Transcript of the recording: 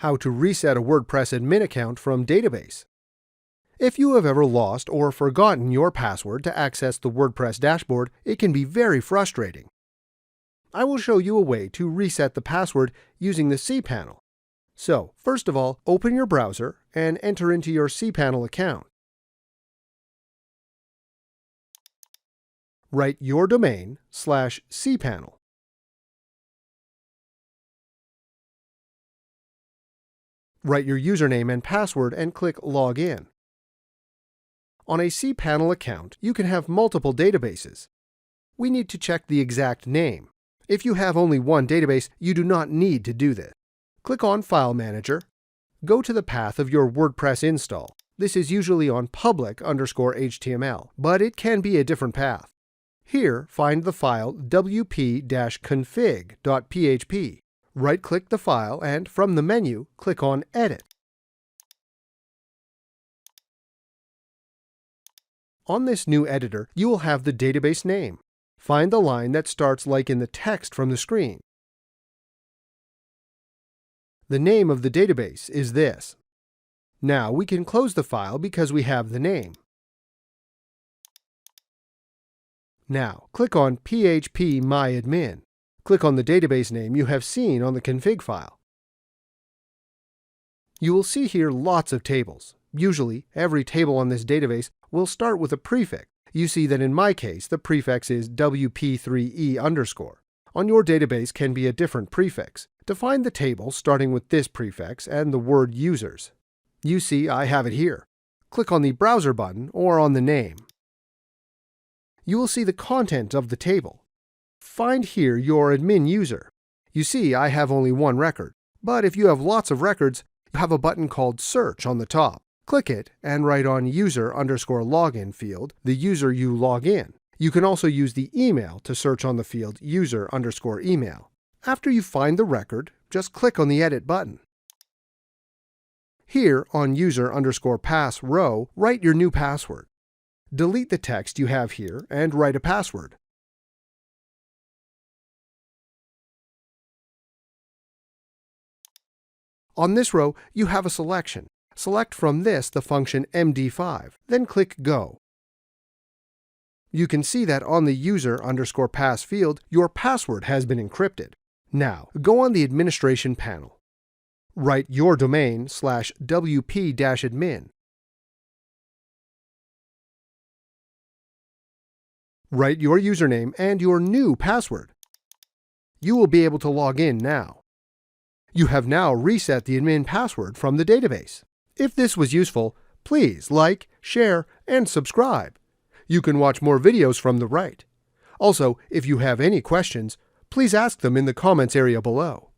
How to reset a WordPress admin account from database. If you have ever lost or forgotten your password to access the WordPress dashboard, it can be very frustrating. I will show you a way to reset the password using the cPanel. So, first of all, open your browser and enter into your cPanel account. Write your domain /cPanel. Write your username and password and click Login. On a cPanel account, you can have multiple databases. We need to check the exact name. If you have only one database, you do not need to do this. Click on File Manager. Go to the path of your WordPress install. This is usually on public_HTML, but it can be a different path. Here, find the file wp-config.php. Right-click the file and, from the menu, click on Edit. On this new editor, you will have the database name. Find the line that starts like in the text from the screen. The name of the database is this. Now we can close the file because we have the name. Now, click on phpMyAdmin. Click on the database name you have seen on the config file. You will see here lots of tables. Usually, every table on this database will start with a prefix. You see that in my case, the prefix is wp3e_. On your database can be a different prefix. Define the table starting with this prefix and the word users. You see I have it here. Click on the Browser button or on the name. You will see the content of the table. Find here your admin user. You see I have only one record, but if you have lots of records, you have a button called Search on the top. Click it and write on user_login field the user you log in. You can also use the email to search on the field user_email. After you find the record, just click on the Edit button. Here on user_pass row, write your new password. Delete the text you have here and write a password. On this row, you have a selection. Select from this the function MD5, then click Go. You can see that on the user_pass field, your password has been encrypted. Now, go on the administration panel. Write your domain /wp-admin. Write your username and your new password. You will be able to log in now. You have now reset the admin password from the database. If this was useful, please like, share, and subscribe. You can watch more videos from the right. Also, if you have any questions, please ask them in the comments area below.